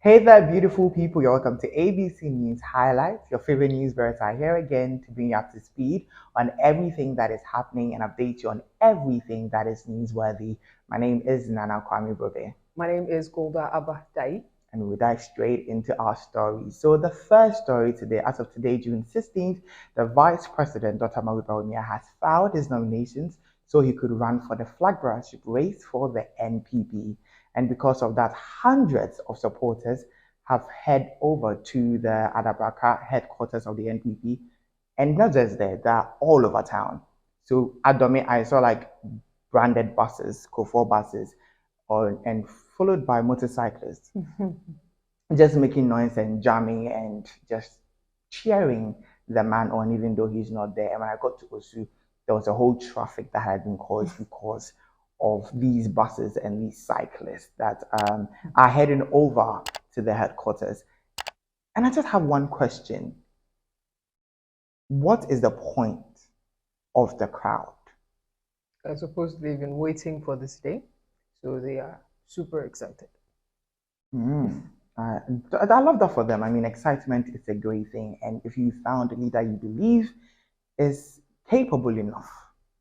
Hey there, beautiful people. You're welcome to ABC News Highlights. Your favorite news bearers are here again to bring you up to speed on everything that is happening and update you on everything that is newsworthy. My name is Nana Kwame Brobe. My name is Golda Abahtai. And we'll dive straight into our stories. So the first story today, as of today, June 16th, the Vice President, Dr. Bawumia, has filed his nominations so he could run for the flag bearership race for the NPP. And because of that, hundreds of supporters have head over to the Adabraka headquarters of the NPP. And not just there, they're all over town. So at Dome, I saw like branded buses, Kofor buses, and followed by motorcyclists, just making noise and jamming and just cheering the man on, even though he's not there. And when I got to Osu, there was a whole traffic that had been caused because of these buses and these cyclists that are heading over to the headquarters. And I just have one question. What is the point of the crowd? I suppose they've been waiting for this day, so they are super excited. I love that for them. I mean, excitement is a great thing. And if you found a leader you believe is capable enough,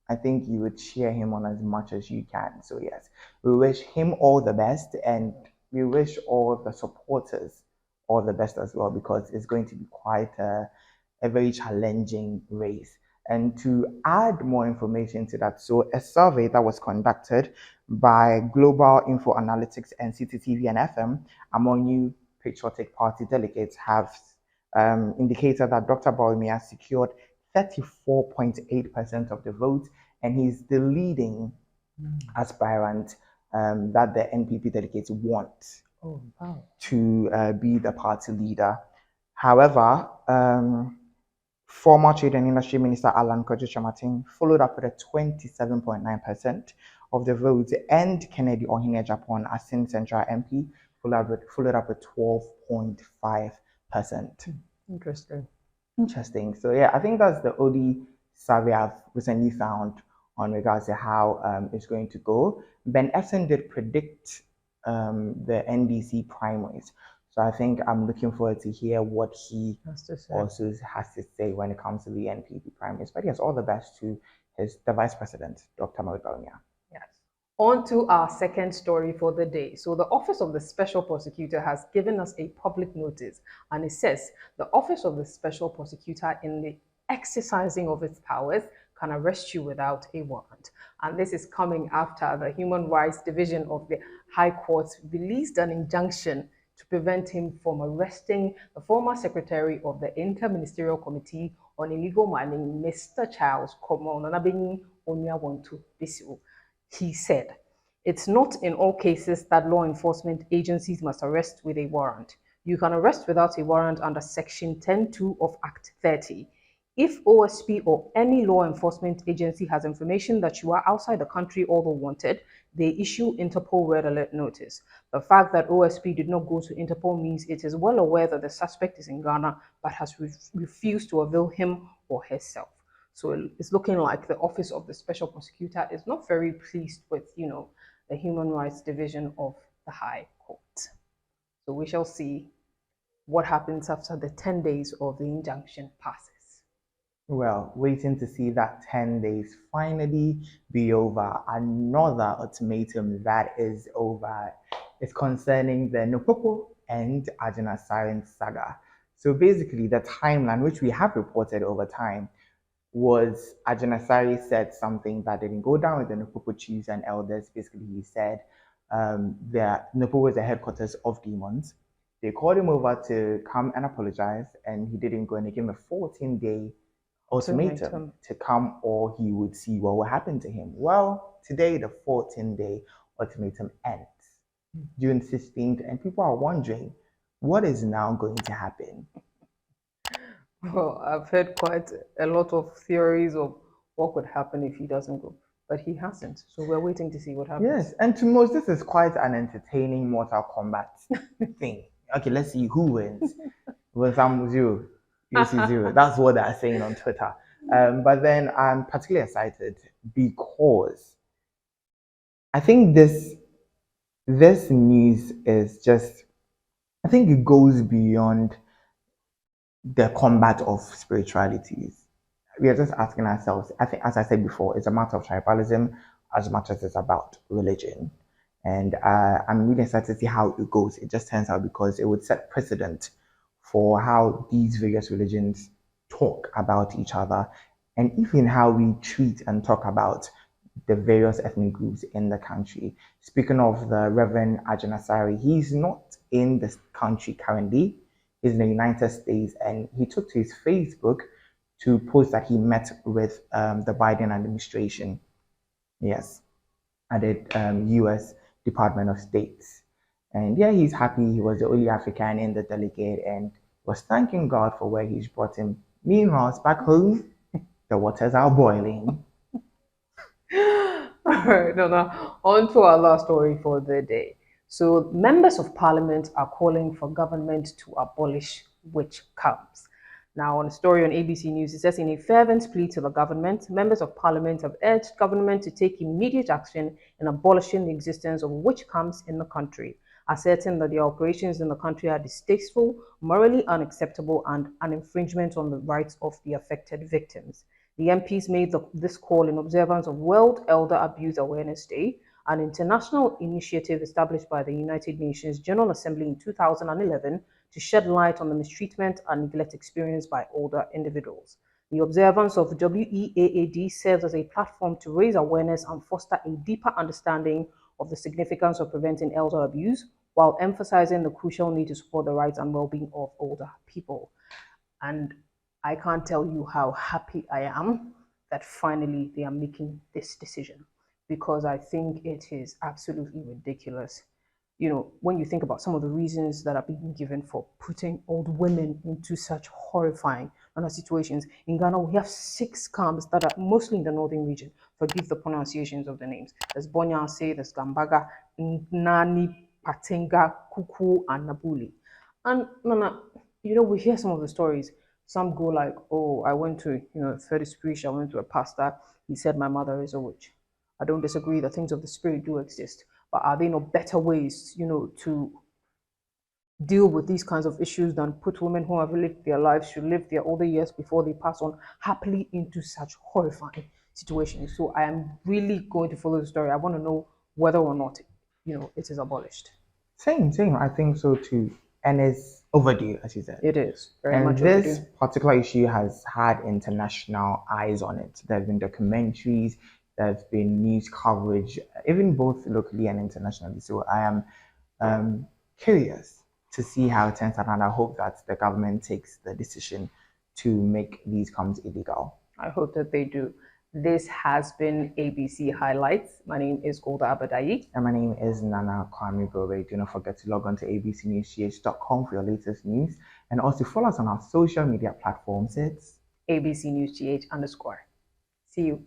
I think you would cheer him on as much as you can. So, yes, we wish him all the best and we wish all the supporters all the best as well because it's going to be quite a very challenging race. And to add more information to that, so a survey that was conducted by Global Info Analytics and CCTV and FM among new Patriotic Party delegates have indicated that Dr. Bawumia secured 34.8% of the vote, and he's the leading aspirant that the NPP delegates want to be the party leader. However, former Trade and Industry Minister Alan Kojo-Chamatin followed up with a 27.9% of the votes, and Kennedy Ohine Japan, as Central MP, followed up with 12.5%. Interesting. So yeah, I think that's the only survey I've recently found on regards to how it's going to go. Ben Essen did predict the NDC primaries. So I think I'm looking forward to hear what he also has to say when it comes to the NPP primaries. But yes, all the best to the Vice President, Dr. Bawumia. Yes. On to our second story for the day. So the Office of the Special Prosecutor has given us a public notice, and it says the Office of the Special Prosecutor, in the exercising of its powers, can arrest you without a warrant. And this is coming after the Human Rights Division of the High Court released an injunction to prevent him from arresting the former secretary of the Inter-Ministerial Committee on Illegal Mining, Mr. Charles Komon Onyawantu Bisiu. He said, "It's not in all cases that law enforcement agencies must arrest with a warrant. You can arrest without a warrant under Section 10.2 of Act 30. If OSP or any law enforcement agency has information that you are outside the country although wanted, they issue Interpol Red Alert Notice. The fact that OSP did not go to Interpol means it is well aware that the suspect is in Ghana but has refused to avail him or herself." So it's looking like the Office of the Special Prosecutor is not very pleased with, the Human Rights Division of the High Court. So we shall see what happens after the 10 days of the injunction passes. Well, waiting to see that 10 days finally be over. Another ultimatum that is over is concerning the Nopopo and Ajana Siren saga. So basically, the timeline, which we have reported over time, was Ajanasari said something that didn't go down with the Nopopo chiefs and elders. Basically, he said that Nopopo is the headquarters of demons. They called him over to come and apologize, and he didn't go, and they gave him a 14-day ultimatum to come, or he would see what will happen to him. Well, today the 14-day ultimatum ends, June 16th, and people are wondering what is now going to happen. Well, I've heard quite a lot of theories of what could happen if he doesn't go, but he hasn't. So we're waiting to see what happens. Yes, and to most, this is quite an entertaining Mortal Kombat thing. Okay, let's see who wins. Well, some zero. You see zero. That's what they're saying on Twitter. But then I'm particularly excited because I think this news is just I think it goes beyond the combat of spiritualities. We are just asking ourselves, I think, as I said before, it's a matter of tribalism as much as it's about religion. And I'm really excited to see how it goes. It just turns out because it would set precedent for how these various religions talk about each other and even how we treat and talk about the various ethnic groups in the country. Speaking of the Reverend Ajanasari, he's not in the country currently. He's in the United States, and he took to his Facebook to post that he met with the Biden administration. Yes, at the U.S. Department of State. And yeah, he's happy. He was the only African in the delegate and was thanking God for where he's brought him. Meanwhile, back home, the waters are boiling. All right, now on to our last story for the day. So, members of parliament are calling for government to abolish witch camps. Now, on a story on ABC News, it says in a fervent plea to the government, members of parliament have urged government to take immediate action in abolishing the existence of witch camps in the country, asserting that their operations in the country are distasteful, morally unacceptable, and an infringement on the rights of the affected victims. The MPs made this call in observance of World Elder Abuse Awareness Day, an international initiative established by the United Nations General Assembly in 2011 to shed light on the mistreatment and neglect experienced by older individuals. The observance of WEAAD serves as a platform to raise awareness and foster a deeper understanding of the significance of preventing elder abuse, while emphasizing the crucial need to support the rights and well-being of older people. And I can't tell you how happy I am that finally they are making this decision, because I think it is absolutely ridiculous. You know, when you think about some of the reasons that are being given for putting old women into such horrifying situations. In Ghana, we have 6 camps that are mostly in the northern region. Forgive the pronunciations of the names. There's Bonyase, there's Gambaga, Nani, Patenga, Kuku, and Nabuli. And Nana, we hear some of the stories. Some go like, "Oh, I went to, Ferris preach. I went to a pastor. He said my mother is a witch." I don't disagree that things of the spirit do exist, but are there no better ways, to deal with these kinds of issues than put women who have lived their lives, should live their older years before they pass on happily, into such horrifying situations? So I am really going to follow the story. I want to know whether or not, it is abolished. Same. I think so too. And it's overdue, as you said. It is very And much this overdue. particular issue has had international eyes on it. There have been documentaries, there's been news coverage, even both locally and internationally. So I am curious to see how it turns out, and I hope that the government takes the decision to make these camps illegal. I hope that they do. This has been ABC Highlights. My name is Golda Abadayi. And my name is Nana Kwame Bowe. Do not forget to log on to abcnewsgh.com for your latest news, and also follow us on our social media platforms. It's ABC News GH _. See you.